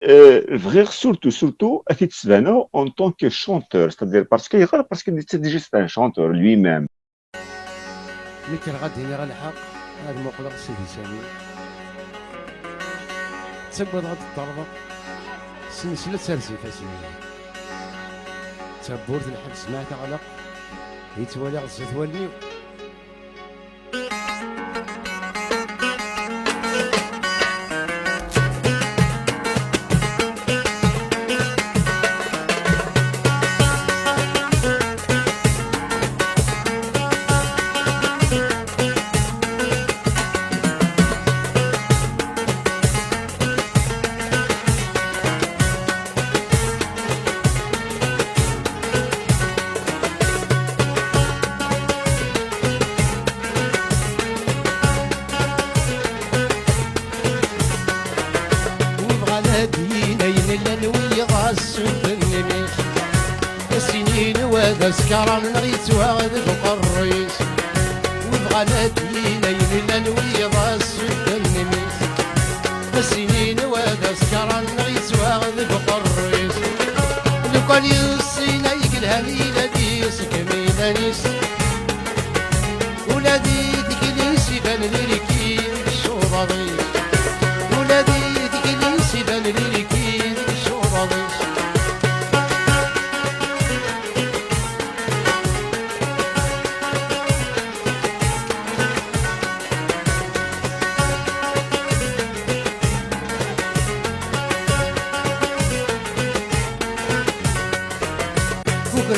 Vraiment surtout à titre personnel en tant que chanteur, c'est-à-dire parce que c'est déjà c'est un chanteur lui-même. ملي كان غادي راه الحق هاد المقلق سيدي سامي تسبب غاد الضربة سلسلة سرسي فاسمين تبورت الحبس معك غلق يتوالي غزة تولي سكران غيتواغد بقريس وبغى نادي ليل لنوي راس النميس السنين وهذا سكران غيتواغد بقريس لو كان يوصينا يقلها ليلة ديس كميلانيس ولادي تكليس يبان ليكي الشوضاضي ولادي تكليس يبان ليكي الشوضاضي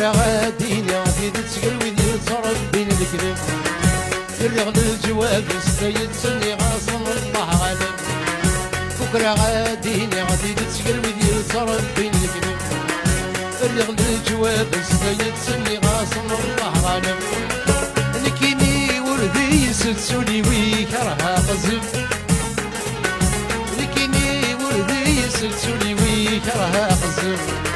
غاديني غادي تسقل ويدي تصرف بين الكلام الرغل الجواب السيد سني غاصن الله غالب بكرة غاديني غادي تسقل ويدي تصرف بين الكلام الرغل الجواب السيد سني غاصن الله غالب الكيمي وردي سلسولي ويكرها قزف الكيمي وردي سلسولي ويكرها قزف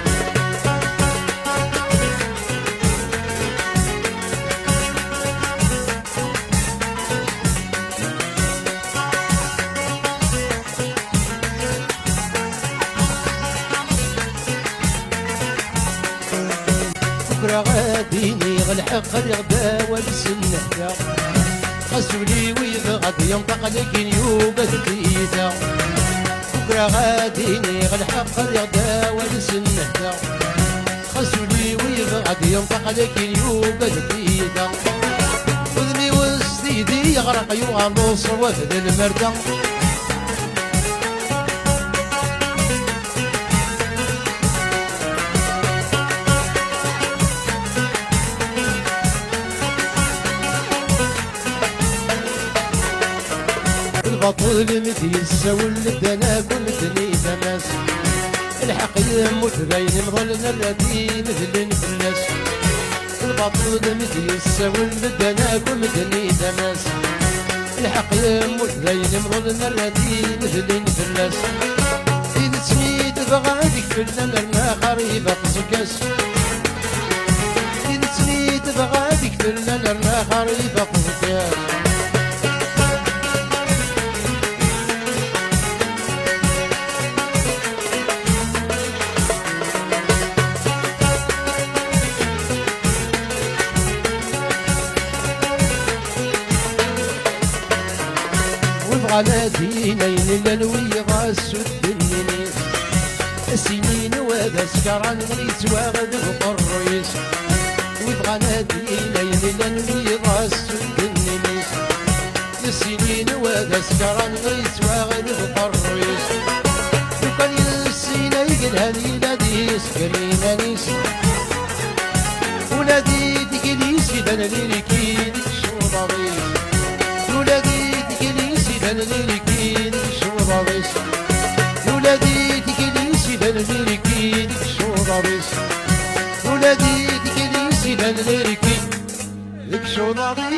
غاديني غالحق الغدا والسنة غسولي ويبغض ينطق لكن يوبد بيتا بكرة غاديني غالحق الغدا والسنة غسولي ويبغض ينطق لكن يوبد بيتا وذني وسديدي يغرق يغلص وفد المردة البطل مدي السول لدنا كل دني تماس الحق يموت بين مظلنا الردي مثل الناس البطل مدي السول لدنا كل دني تماس الحق يموت بين مظلنا الردي مثل الناس إذا تسميت بغاديك فلنا لما قريبة قصكاس إذا تسميت بغاديك فلنا لما قريبة قصكاس على دينين لنوي غاسو الدنينيس السنين وهذا سكران غريت واغد بقريس ويبغى دينين لنوي غاسو الدنينيس السنين وهذا سكران غريت واغد بقريس وكان يسينا يقلها ليلة ديس كرينانيس ولادي تقليس يبان ليكي ديك شوضاريس ولادي بان ليكي ديك الشوضابيس ولادي تكليسي بان ليكي ديك الشوضابيس ولادي تكليسي بان ليكي ديك الشوضابيس